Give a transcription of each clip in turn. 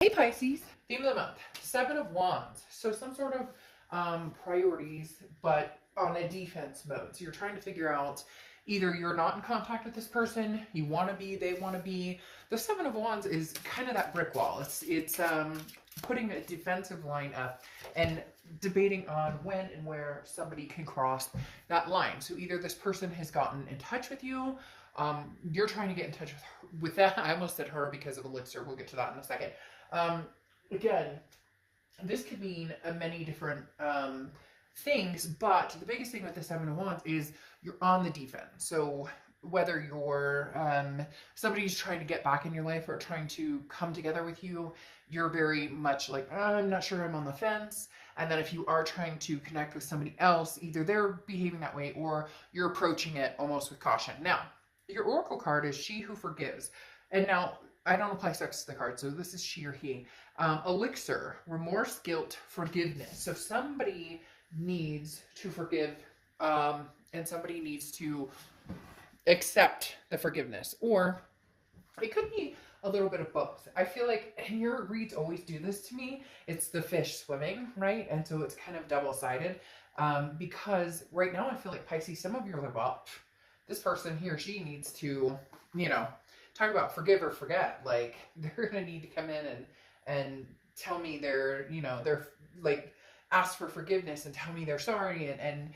Hey Pisces, theme of the month, Seven of Wands. So some sort of priorities, but on a defense mode. So you're trying to figure out either you're not in contact with this person, you want to be, they want to be. The Seven of Wands is kind of that brick wall. It's putting a defensive line up and debating on when and where somebody can cross that line. So either this person has gotten in touch with you, you're trying to get in touch with that. I almost said her because of elixir. We'll get to that in a second. Again, this could mean many different things, but the biggest thing with the Seven of Wands is you're on the defense. So whether you're somebody's trying to get back in your life or trying to come together with you, you're very much like, I'm not sure, I'm on the fence. And then if you are trying to connect with somebody else, either they're behaving that way or you're approaching it almost with caution. Now, your oracle card is She Who Forgives. And now, I don't apply sex to the card, so this is she or he. Elixir, remorse, guilt, forgiveness. So somebody needs to forgive, and somebody needs to accept the forgiveness. Or it could be a little bit of both. I feel like, and your reads always do this to me, it's the fish swimming, right? And so it's kind of double-sided. Because right now I feel like Pisces, some of you are like, well, this person, he or she needs to, talk about forgive or forget. Like, they're gonna need to come in and tell me they're like, ask for forgiveness and tell me they're sorry and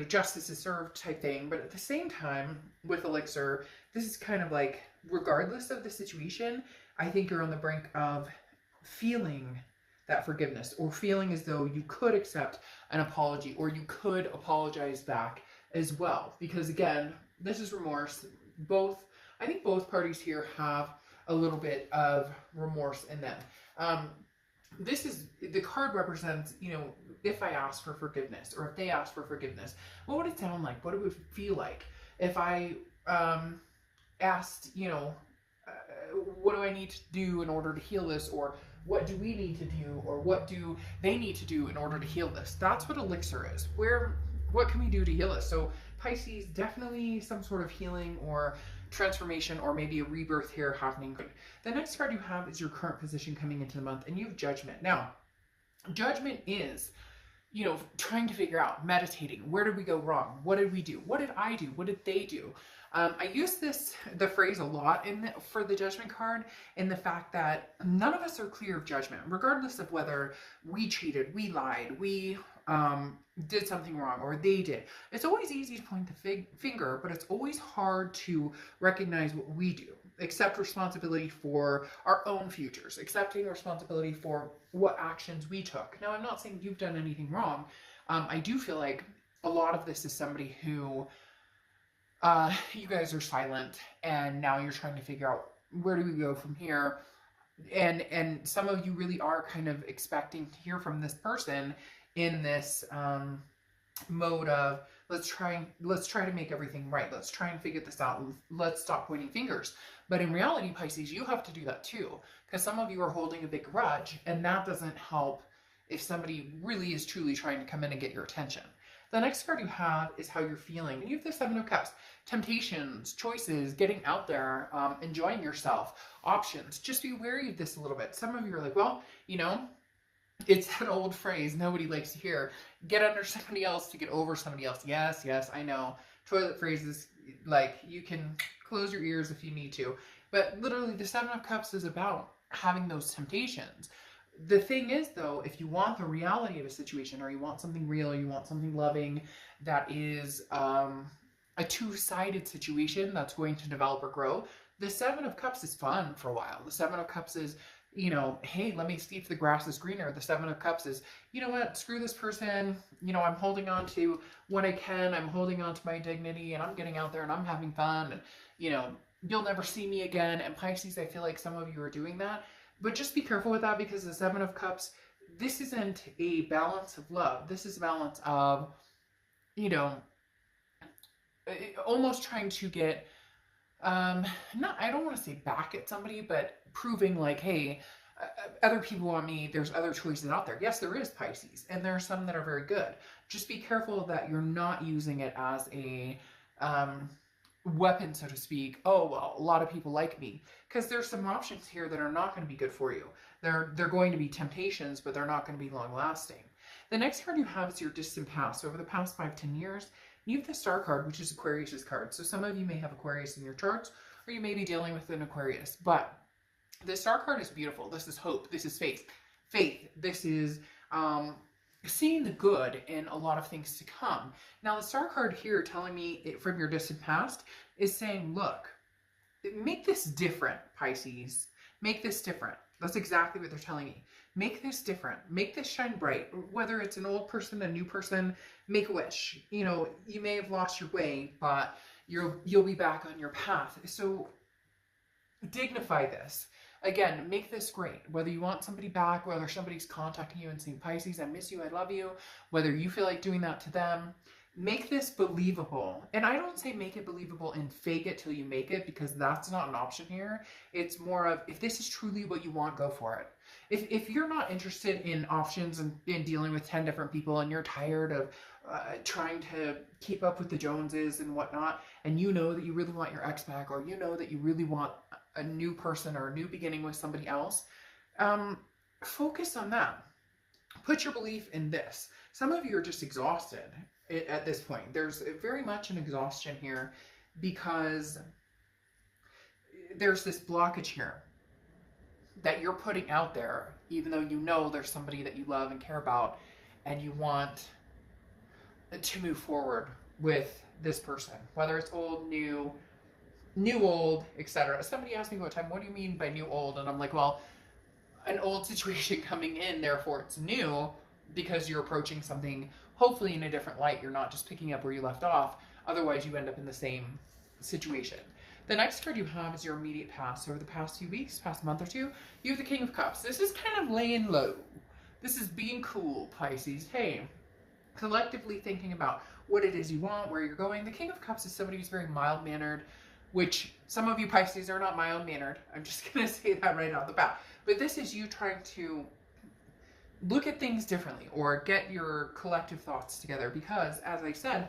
justice is served type thing. But at the same time, with elixir, this is kind of like, regardless of the situation, I think you're on the brink of feeling that forgiveness, or feeling as though you could accept an apology, or you could apologize back as well. Because again, this is remorse. I think both parties here have a little bit of remorse in them. The card represents, if I ask for forgiveness, or if they ask for forgiveness, what would it sound like? What it would feel like if I asked, what do I need to do in order to heal this? Or what do we need to do? Or what do they need to do in order to heal this? That's what elixir is. What can we do to heal this? So Pisces, definitely some sort of healing or transformation, or maybe a rebirth here happening. The next card you have is your current position coming into the month, and you have Judgment. Now, Judgment is, trying to figure out, meditating. Where did we go wrong? What did we do? What did I do? What did they do? I use the phrase a lot for the Judgment card, in the fact that none of us are clear of judgment, regardless of whether we cheated, we lied, we did something wrong, or they did. It's always easy to point the finger, but it's always hard to recognize what we do. Accept responsibility for our own futures, accepting responsibility for what actions we took. Now, I'm not saying you've done anything wrong. I do feel like a lot of this is somebody who, you guys are silent, and now you're trying to figure out, where do we go from here? And some of you really are kind of expecting to hear from this person in this mode of, let's try to make everything right. Let's try and figure this out. Let's stop pointing fingers. But in reality, Pisces, you have to do that too, because some of you are holding a big grudge, and that doesn't help if somebody really is truly trying to come in and get your attention. The next card you have is how you're feeling. And you have the Seven of Cups. Temptations, choices, getting out there, enjoying yourself, options. Just be wary of this a little bit. Some of you are like, well, it's that old phrase nobody likes to hear. Get under somebody else to get over somebody else. Yes, I know. Toilet phrases, like, you can close your ears if you need to. But literally, the Seven of Cups is about having those temptations. The thing is, though, if you want the reality of a situation, or you want something real, or you want something loving that is a two-sided situation that's going to develop or grow, the Seven of Cups is fun for a while. The Seven of Cups is, hey, let me see if the grass is greener. The Seven of Cups is, you know what, screw this person. I'm holding on to what I can. I'm holding on to my dignity, and I'm getting out there, and I'm having fun, and, you'll never see me again. And Pisces, I feel like some of you are doing that. But just be careful with that, because the Seven of Cups, this isn't a balance of love. This is a balance of, almost trying to get, I don't want to say back at somebody, but proving like, hey, other people want me, there's other choices out there. Yes, there is, Pisces, and there are some that are very good. Just be careful that you're not using it as a weapon, so to speak. Oh, well, a lot of people like me, because there's some options here that are not going to be good for you. They're going to be temptations, but they're not going to be long lasting. The next card you have is your distant past. So over the past 5-10 years, you have the Star card, which is Aquarius's card. So some of you may have Aquarius in your charts, or you may be dealing with an Aquarius. But the Star card is beautiful. This is hope. This is faith. This is seeing the good in a lot of things to come. Now, the Star card here telling me from your distant past is saying, look, make this different, Pisces. Make this different. That's exactly what they're telling me. Make this different. Make this shine bright. Whether it's an old person, a new person, make a wish. You know, you may have lost your way, but you'll be back on your path. So dignify this. Again, make this great. Whether you want somebody back, whether somebody's contacting you and saying, Pisces, I miss you, I love you, whether you feel like doing that to them, make this believable. And I don't say make it believable and fake it till you make it, because that's not an option here. It's more of, if this is truly what you want, go for it. If you're not interested in options and in dealing with 10 different people, and you're tired of trying to keep up with the Joneses and whatnot, and you know that you really want your ex back, or you know that you really want a new person or a new beginning with somebody else, focus on that. Put your belief in this. Some of you are just exhausted at this point. There's very much an exhaustion here because there's this blockage here that you're putting out there, even though you know there's somebody that you love and care about, and you want to move forward with this person, whether it's old, new, old, etc. Somebody asked me one time, what do you mean by new, old? And I'm like, well, an old situation coming in, therefore it's new, because you're approaching something hopefully in a different light. You're not just picking up where you left off. Otherwise, you end up in the same situation. The next card you have is your immediate past. So over the past few weeks, past month or two, you have the King of Cups. This is kind of laying low. This is being cool, Pisces. Hey, collectively thinking about what it is you want, where you're going. The King of Cups is somebody who's very mild-mannered, which some of you Pisces are not mild-mannered. I'm just going to say that right off the bat. But this is you trying to look at things differently, or get your collective thoughts together, because, as I said,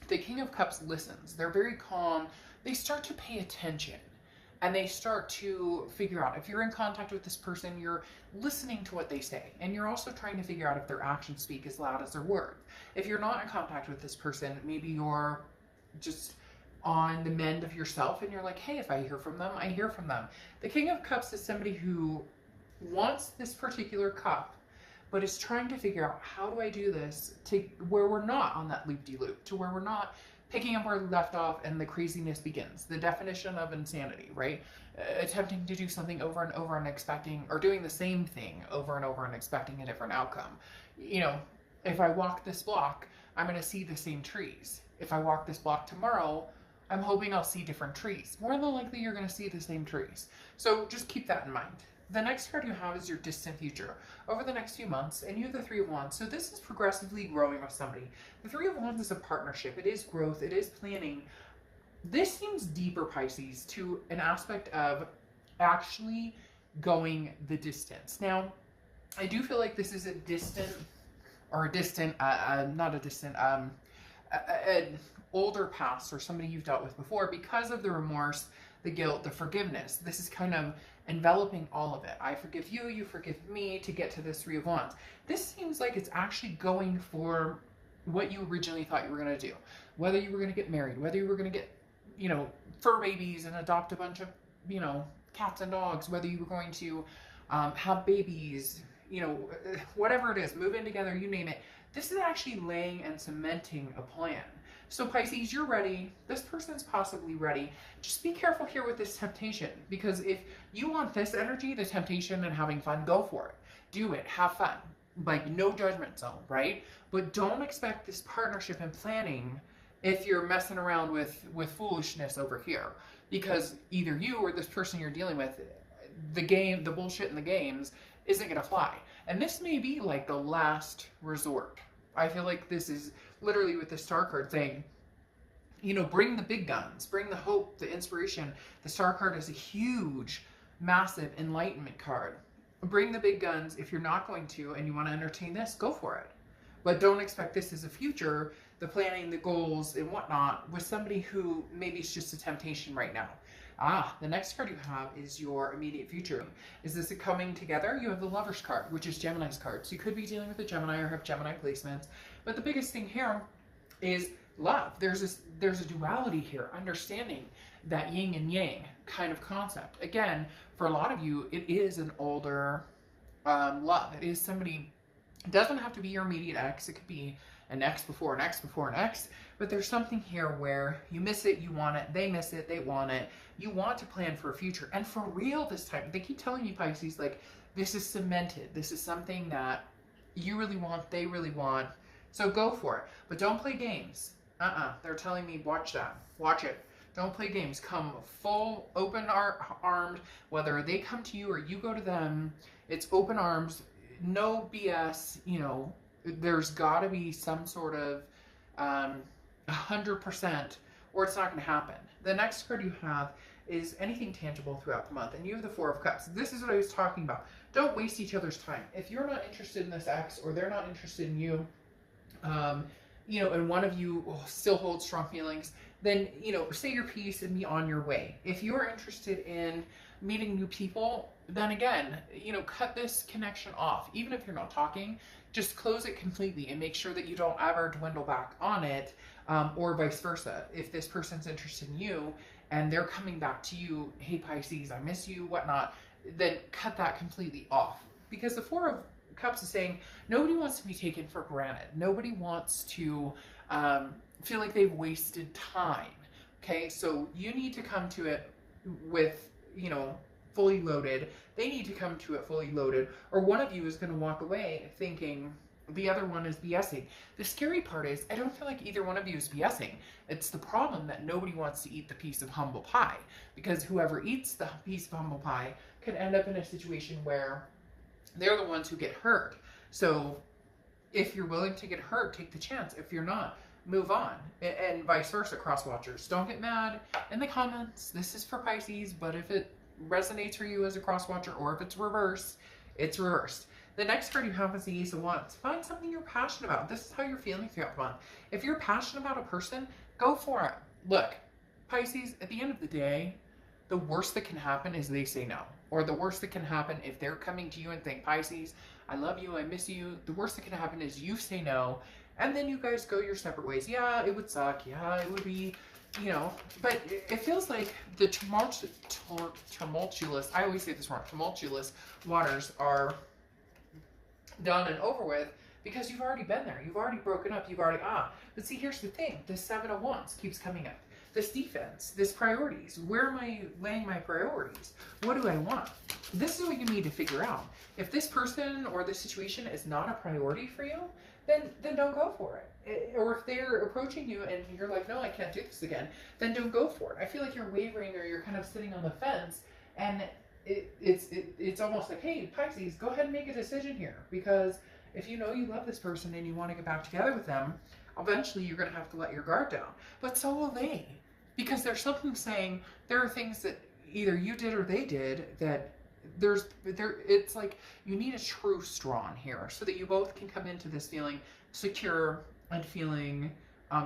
the King of Cups listens. They're very calm. They start to pay attention, and they start to figure out, if you're in contact with this person, you're listening to what they say, and you're also trying to figure out if their actions speak as loud as their words. If you're not in contact with this person, maybe you're just on the mend of yourself, and you're like, hey, if I hear from them, I hear from them. The King of Cups is somebody who wants this particular cup, but is trying to figure out, how do I do this to where we're not on that loop-de-loop, to where we're not picking up where we left off and the craziness begins. The definition of insanity, right? Attempting to do something over and over and expecting, or doing the same thing over and over and expecting a different outcome. You know, if I walk this block, I'm going to see the same trees. If I walk this block tomorrow, I'm hoping I'll see different trees. More than likely, you're going to see the same trees. So just keep that in mind. The next card you have is your distant future. Over the next few months, and you have the Three of Wands. So this is progressively growing with somebody. The Three of Wands is a partnership. It is growth. It is planning. This seems deeper, Pisces, to an aspect of actually going the distance. Now, I do feel like this is a distant, or a distant, not a distant, an older past, or somebody you've dealt with before, because of the remorse, the guilt, the forgiveness. This is kind of enveloping all of it. I forgive you, you forgive me, to get to this Three of Wands. This seems like it's actually going for what you originally thought you were going to do. Whether you were going to get married, whether you were going to get, you know, fur babies and adopt a bunch of, you know, cats and dogs, whether you were going to have babies, you know, whatever it is, move in together, you name it. This is actually laying and cementing a plan. So Pisces, you're ready. This person's possibly ready. Just be careful here with this temptation, because if you want this energy, the temptation and having fun, go for it. Do it. Have fun. Like, no judgment zone, right? But don't expect this partnership and planning if you're messing around with foolishness over here, because either you or this person you're dealing with, the bullshit in the games isn't going to fly. And this may be like the last resort. I feel like this is literally with the Star card saying, you know, bring the big guns, bring the hope, the inspiration. The Star card is a huge, massive enlightenment card. Bring the big guns. If you're not going to, and you want to entertain this, go for it. But don't expect this as a future, the planning, the goals, and whatnot, with somebody who maybe it's just a temptation right now. The next card you have is your immediate future. Is this a coming together? You have the Lover's card, which is Gemini's card. So you could be dealing with a Gemini or have Gemini placements. But the biggest thing here is love. There's a duality here, understanding that yin and yang kind of concept. Again, for a lot of you, it is an older love. It is somebody, it doesn't have to be your immediate ex. It could be an ex before an ex before an ex. But there's something here where you miss it, you want it, they miss it, they want it. You want to plan for a future. And for real this time, they keep telling me, Pisces, like, this is cemented. This is something that you really want, they really want. So go for it. But don't play games. They're telling me, watch that. Watch it. Don't play games. Come full open armed, whether they come to you or you go to them. It's open arms, no BS. You know, there's got to be some sort of 100%, or it's not going to happen. The next card you have is anything tangible throughout the month, and you have the Four of Cups. This is what I was talking about. Don't waste each other's time. If you're not interested in this ex, or they're not interested in you, you know, and one of you still holds strong feelings, then, you know, say your piece and be on your way. If you're interested in meeting new people, then again, you know, cut this connection off. Even if you're not talking, just close it completely and make sure that you don't ever dwindle back on it, or vice versa. If this person's interested in you and they're coming back to you, hey Pisces, I miss you, whatnot, then cut that completely off. Because the Four of Cups is saying nobody wants to be taken for granted. Nobody wants to feel like they've wasted time. Okay, so you need to come to it with, you know, fully loaded. They need to come to it fully loaded, or one of you is going to walk away thinking the other one is BSing. The scary part is I don't feel like either one of you is BSing. It's the problem that nobody wants to eat the piece of humble pie, because whoever eats the piece of humble pie could end up in a situation where they're the ones who get hurt. So if you're willing to get hurt, take the chance. If you're not, move on. And vice versa, cross watchers. Don't get mad in the comments. This is for Pisces, but if it resonates for you as a cross watcher, or if it's reversed, it's reversed. The next card you have is the Ace of Wands. Find something you're passionate about. This is how you're feeling throughout the month. If you're passionate about a person, go for it. Look, Pisces, at the end of the day, the worst that can happen is they say no. Or the worst that can happen if they're coming to you and think, Pisces, I love you, I miss you. The worst that can happen is you say no, and then you guys go your separate ways. Yeah, it would suck. Yeah, it would be, you know, but it feels like the tumultuous, I always say this wrong, tumultuous waters are done and over with, because you've already been there. You've already broken up. You've already, But see, here's the thing. The Seven of Wands keeps coming up. This defense, this priorities. Where am I laying my priorities? What do I want? This is what you need to figure out. If this person or this situation is not a priority for you, then don't go for it. Or if they're approaching you and you're like, no, I can't do this again, then don't go for it. I feel like you're wavering, or you're kind of sitting on the fence, and it's almost like, hey, Pisces, go ahead and make a decision here, because if you know you love this person and you want to get back together with them, eventually you're going to have to let your guard down. But so will they, because there's something saying there are things that either you did or they did that it's like you need a true straw here, so that you both can come into this feeling secure and feeling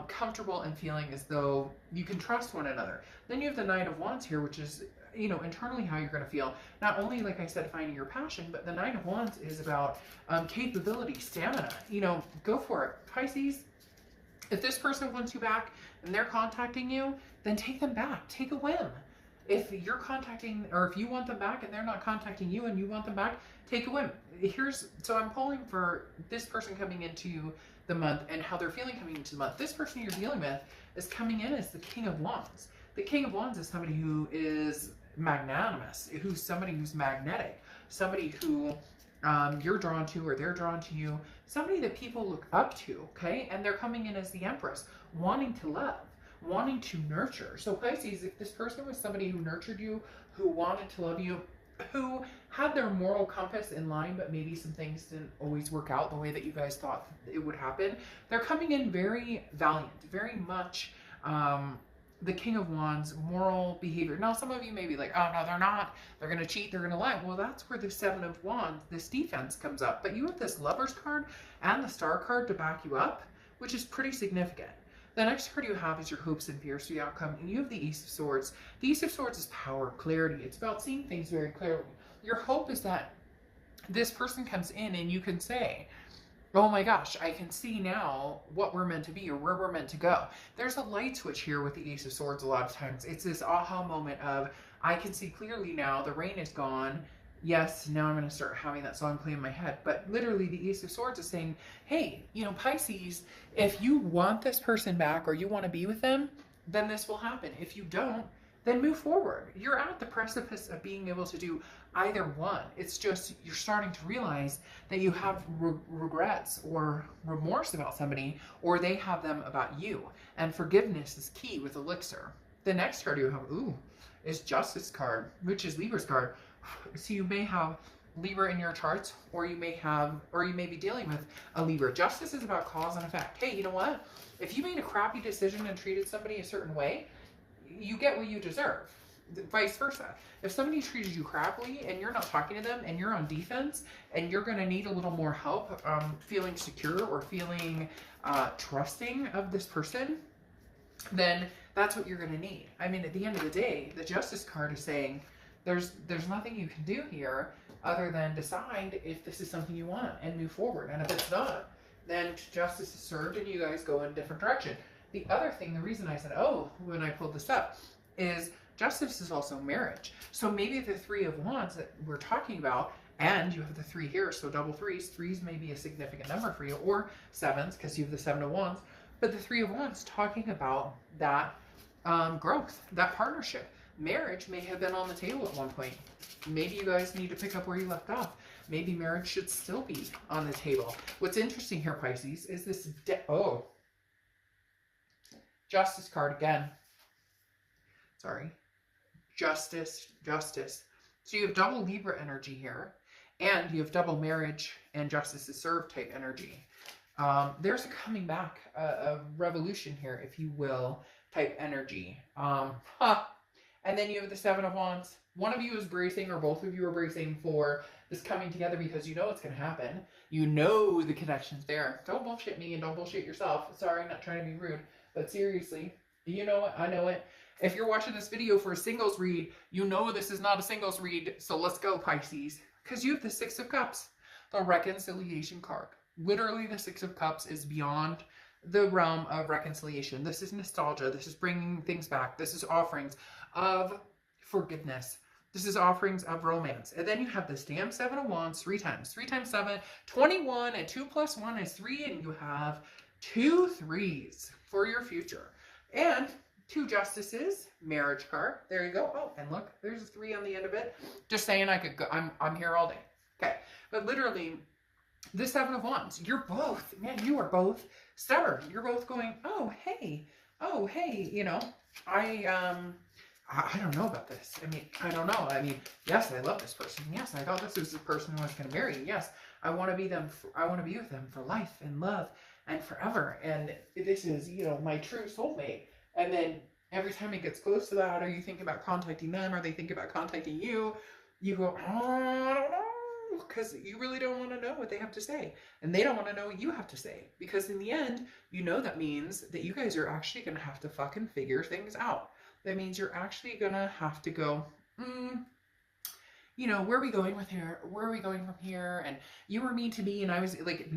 comfortable and feeling as though you can trust one another. Then you have the Nine of Wands here, which is, you know, internally how you're going to feel. Not only, like I said, finding your passion, but the Nine of Wands is about capability, stamina. You know, go for it. Pisces, if this person wants you back and they're contacting you, then take them back. Take a whim. If you're contacting, or if you want them back and they're not contacting you and you want them back, take a whim. So I'm pulling for this person coming into the month and how they're feeling coming into the month. This person you're dealing with is coming in as the King of Wands. The King of Wands is somebody who is magnanimous, who's somebody who's magnetic, somebody who you're drawn to, or they're drawn to you, somebody that people look up to, okay? And they're coming in as the Empress, wanting to love, wanting to nurture. So Pisces, if this person was somebody who nurtured you, who wanted to love you, who had their moral compass in line, but maybe some things didn't always work out the way that you guys thought it would happen, they're coming in very valiant, very much the King of Wands, moral behavior. Now, some of you may be like, oh, no, they're not. They're going to cheat. They're going to lie. Well, that's where the Seven of Wands, this defense comes up. But you have this Lover's card and the Star card to back you up, which is pretty significant. The next card you have is your hopes and fears for the outcome. And you have the Ace of Swords. The Ace of Swords is power, clarity. It's about seeing things very clearly. Your hope is that this person comes in and you can say, oh my gosh, I can see now what we're meant to be or where we're meant to go. There's a light switch here with the Ace of Swords a lot of times. It's this aha moment of, I can see clearly now, the rain is gone. Yes, now I'm going to start having that song play in my head. But literally the Ace of Swords is saying, hey, you know, Pisces, if you want this person back or you want to be with them, then this will happen. If you don't, then move forward. You're at the precipice of being able to do either one. It's just you're starting to realize that you have regrets or remorse about somebody, or they have them about you. And forgiveness is key with Elixir. The next card you have, is Justice card, which is Libra's card. So you may have Libra in your charts, or you may be dealing with a Libra. Justice is about cause and effect. Hey, you know what? If you made a crappy decision and treated somebody a certain way, you get what you deserve. Vice versa. If somebody treated you crappily and you're not talking to them and you're on defense and you're going to need a little more help feeling secure or feeling trusting of this person, then that's what you're going to need. I mean, at the end of the day, the Justice card is saying there's nothing you can do here other than decide if this is something you want and move forward. And if it's not, then justice is served and you guys go in a different direction. The other thing, the reason I said, when I pulled this up, is justice is also marriage. So maybe the Three of Wands that we're talking about, and you have the 3 here, so double threes. Threes may be a significant number for you, or sevens, because you have the 7 of Wands. But the 3 of Wands talking about that growth, that partnership. Marriage may have been on the table at one point. Maybe you guys need to pick up where you left off. Maybe marriage should still be on the table. What's interesting here, Pisces, is this Justice card again. Sorry. Justice. So you have double Libra energy here, and you have double marriage and justice is served type energy. There's a coming back, a revolution here, if you will, type energy. And then you have the 7 of Wands. One of you is bracing, or both of you are bracing for this coming together because you know it's going to happen. You know the connection's there. Don't bullshit me and don't bullshit yourself. Sorry, I'm not trying to be rude. But seriously, you know it, I know it. If you're watching this video for a singles read, you know this is not a singles read. So let's go, Pisces. Because you have the 6 of Cups, the reconciliation card. Literally, the 6 of Cups is beyond the realm of reconciliation. This is nostalgia. This is bringing things back. This is offerings of forgiveness. This is offerings of romance. And then you have this damn 7 of Wands 3 times. 3 times 7, 21, and 2 plus 1 is 3, and you have 2 3s for your future. And 2 Justices, marriage card. There you go. Oh, and look, there's a 3 on the end of it. Just saying I could go, I'm here all day. Okay. But literally, the 7 of Wands, you're both, man, you are both stubborn. You're both going, oh, hey, you know, I don't know about this. I mean, I don't know. I mean, yes, I love this person. Yes, I thought this was the person I was going to marry. Yes, I want to be with them for life and love and forever. And this is, you know, my true soulmate. And then every time it gets close to that, or you think about contacting them, or they think about contacting you, you go, oh, I don't know, because you really don't want to know what they have to say. And they don't want to know what you have to say. Because in the end, you know that means that you guys are actually going to have to fucking figure things out. That means you're actually going to have to go, you know, where are we going with here? Where are we going from here? And you were mean to me, and I was like,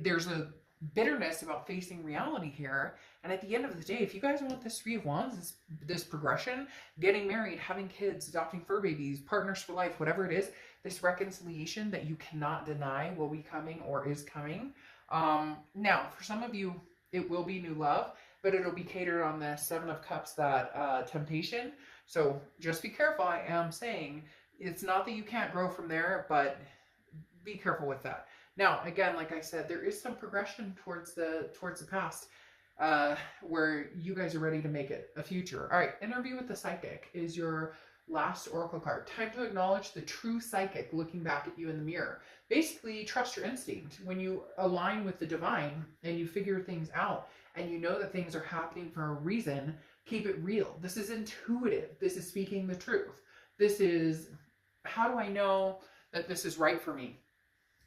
there's a bitterness about facing reality here. And at the end of the day, if you guys want this 3 of Wands, this progression, getting married, having kids, adopting fur babies, partners for life, whatever it is, this reconciliation that you cannot deny will be coming or is coming. Now, for some of you, it will be new love, but it'll be catered on the 7 of Cups, that temptation. So just be careful. I am saying it's not that you can't grow from there, but be careful with that. Now, again, like I said, there is some progression towards the past, where you guys are ready to make it a future. All right, Interview with the Psychic is your last oracle card. Time to acknowledge the true psychic looking back at you in the mirror. Basically, trust your instinct. When you align with the divine and you figure things out and you know that things are happening for a reason, keep it real. This is intuitive. This is speaking the truth. This is, how do I know that this is right for me?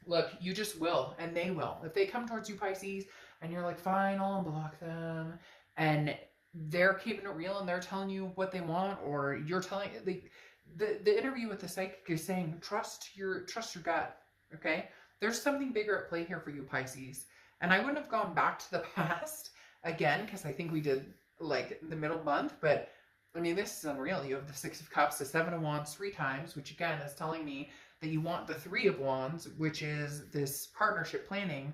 Look, you just will, and they will. If they come towards you, Pisces, and you're like, fine, I'll unblock them, and they're keeping it real and they're telling you what they want, or you're telling the interview with the psychic is saying trust your gut. Okay, there's something bigger at play here for you, Pisces. And I wouldn't have gone back to the past again, because I think we did like the middle month, but I mean, this is unreal. You have the Six of Cups, the Seven of Wands 3 times, which again is telling me that you want the Three of Wands, which is this partnership planning.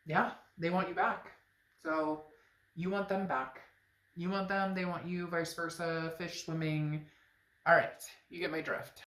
Yeah, they want you back. So you want them back. You want them, they want you, vice versa, fish swimming. All right, you get my drift.